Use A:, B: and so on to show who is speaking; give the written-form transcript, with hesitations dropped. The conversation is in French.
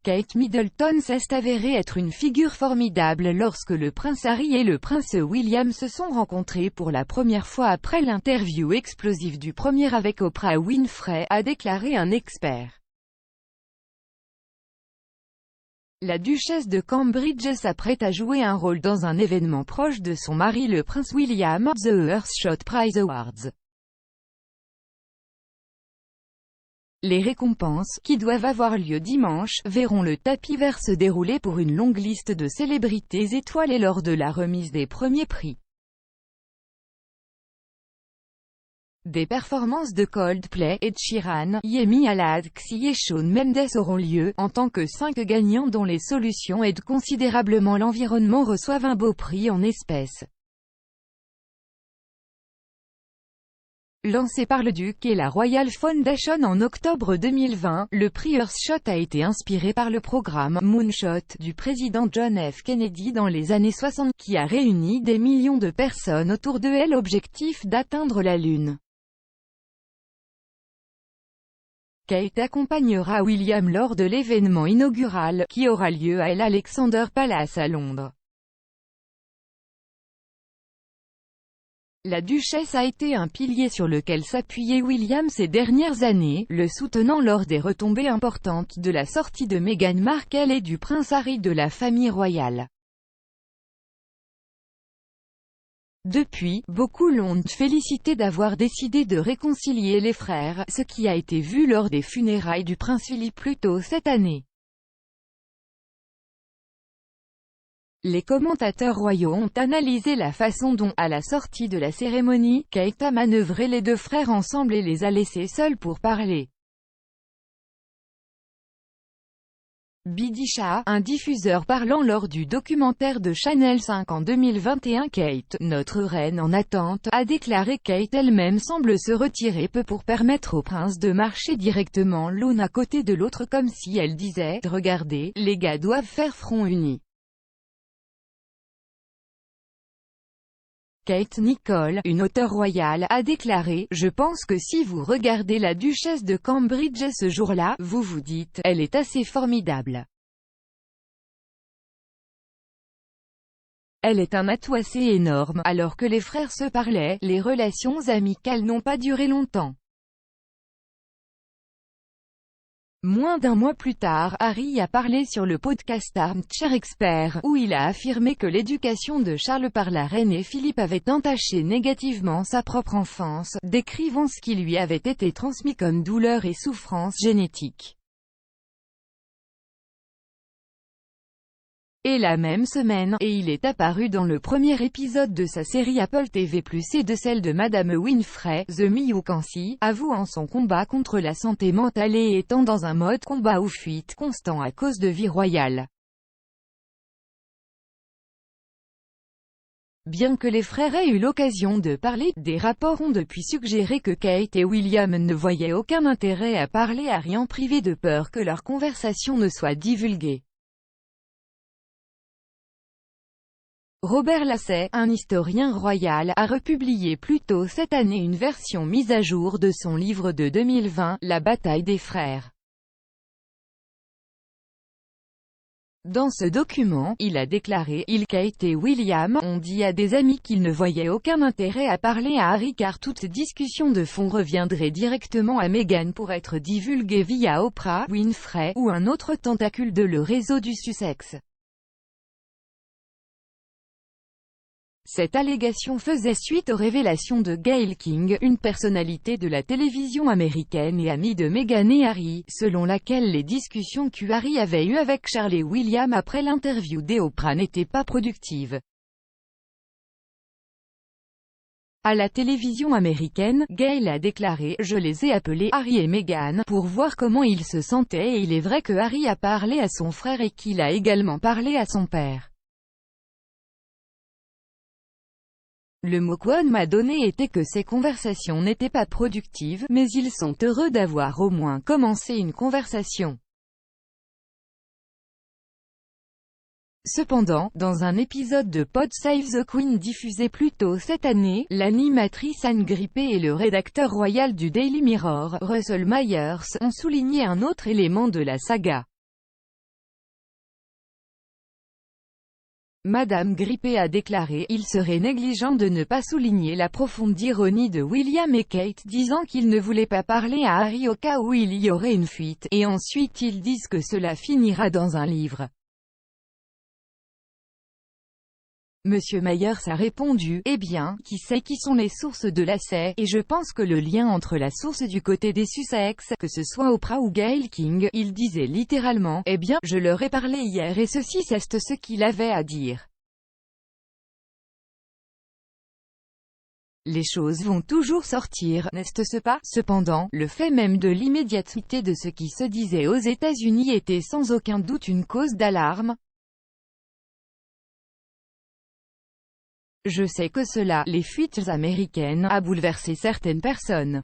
A: Kate Middleton s'est avérée être une figure formidable lorsque le prince Harry et le prince William se sont rencontrés pour la première fois après l'interview explosive du premier avec Oprah Winfrey, a déclaré un expert. La duchesse de Cambridge s'apprête à jouer un rôle dans un événement proche de son mari le prince William, The Earthshot Prize Awards. Les récompenses, qui doivent avoir lieu dimanche, verront le tapis vert se dérouler pour une longue liste de célébrités étoilées lors de la remise des premiers prix. Des performances de Coldplay, Ed Sheeran, Yemi Alade-Ksi et Shawn Mendes auront lieu, en tant que 5 gagnants dont les solutions aident considérablement l'environnement reçoivent un beau prix en espèces. Lancé par le Duc et la Royal Foundation en octobre 2020, le prix Earthshot a été inspiré par le programme « Moonshot » du président John F. Kennedy dans les années 60, qui a réuni des millions de personnes autour de elle, l'objectif d'atteindre la Lune. Kate accompagnera William lors de l'événement inaugural, qui aura lieu à l'Alexander Palace à Londres. La duchesse a été un pilier sur lequel s'appuyait William ces dernières années, le soutenant lors des retombées importantes de la sortie de Meghan Markle et du prince Harry de la famille royale. Depuis, beaucoup l'ont félicité d'avoir décidé de réconcilier les frères, ce qui a été vu lors des funérailles du prince Philippe plus tôt cette année. Les commentateurs royaux ont analysé la façon dont, à la sortie de la cérémonie, Kate a manœuvré les deux frères ensemble et les a laissés seuls pour parler. Bidisha, un diffuseur parlant lors du documentaire de Channel 5 en 2021 Kate, notre reine en attente, a déclaré Kate elle-même semble se retirer peu pour permettre au prince de marcher directement l'une à côté de l'autre comme si elle disait « Regardez, les gars doivent faire front uni ». Kate Nicole, une auteure royale, a déclaré « Je pense que si vous regardez la duchesse de Cambridge ce jour-là, vous vous dites, elle est assez formidable. Elle est un atout assez énorme. » Alors que les frères se parlaient, les relations amicales n'ont pas duré longtemps. Moins d'un mois plus tard, Harry a parlé sur le podcast Armchair Expert, où il a affirmé que l'éducation de Charles par la reine et Philippe avait entaché négativement sa propre enfance, décrivant ce qui lui avait été transmis comme douleur et souffrance génétique. Et la même semaine, et il est apparu dans le premier épisode de sa série Apple TV+, et de celle de Madame Winfrey, The Miyukansi, avouant son combat contre la santé mentale et étant dans un mode combat ou fuite constant à cause de vie royale. Bien que les frères aient eu l'occasion de parler, des rapports ont depuis suggéré que Kate et William ne voyaient aucun intérêt à parler à Harry en privé de peur que leur conversation ne soit divulguée. Robert Lassay, un historien royal, a republié plus tôt cette année une version mise à jour de son livre de 2020, La bataille des frères. Dans ce document, il a déclaré « Kate et William ont dit à des amis qu'ils ne voyaient aucun intérêt à parler à Harry car toute discussion de fond reviendrait directement à Meghan pour être divulguée via Oprah Winfrey ou un autre tentacule de le réseau du Sussex. » Cette allégation faisait suite aux révélations de Gayle King, une personnalité de la télévision américaine et amie de Meghan et Harry, selon laquelle les discussions que Harry avait eues avec Charles et William après l'interview d'Oprah n'étaient pas productives. À la télévision américaine, Gayle a déclaré « Je les ai appelés Harry et Meghan pour voir comment ils se sentaient et il est vrai que Harry a parlé à son frère et qu'il a également parlé à son père. Le mot qu'on m'a donné était que ces conversations n'étaient pas productives, mais ils sont heureux d'avoir au moins commencé une conversation. » Cependant, dans un épisode de Pod Save the Queen diffusé plus tôt cette année, l'animatrice Anne Grippé et le rédacteur royal du Daily Mirror, Russell Myers, ont souligné un autre élément de la saga. Madame Grippé a déclaré: il serait négligent de ne pas souligner la profonde ironie de William et Kate disant qu'ils ne voulaient pas parler à Harry au cas où il y aurait une fuite, et ensuite ils disent que cela finira dans un livre. Monsieur Myers a répondu: eh bien, qui sait qui sont les sources de lacets, et je pense que le lien entre la source du côté des Sussex, que ce soit Oprah ou Gayle King, il disait littéralement: eh bien, je leur ai parlé hier et ceci c'est ce qu'il avait à dire. Les choses vont toujours sortir, n'est-ce pas? Cependant, le fait même de l'immédiateté de ce qui se disait aux États-Unis était sans aucun doute une cause d'alarme. Je sais que cela, les fuites américaines, a bouleversé certaines personnes.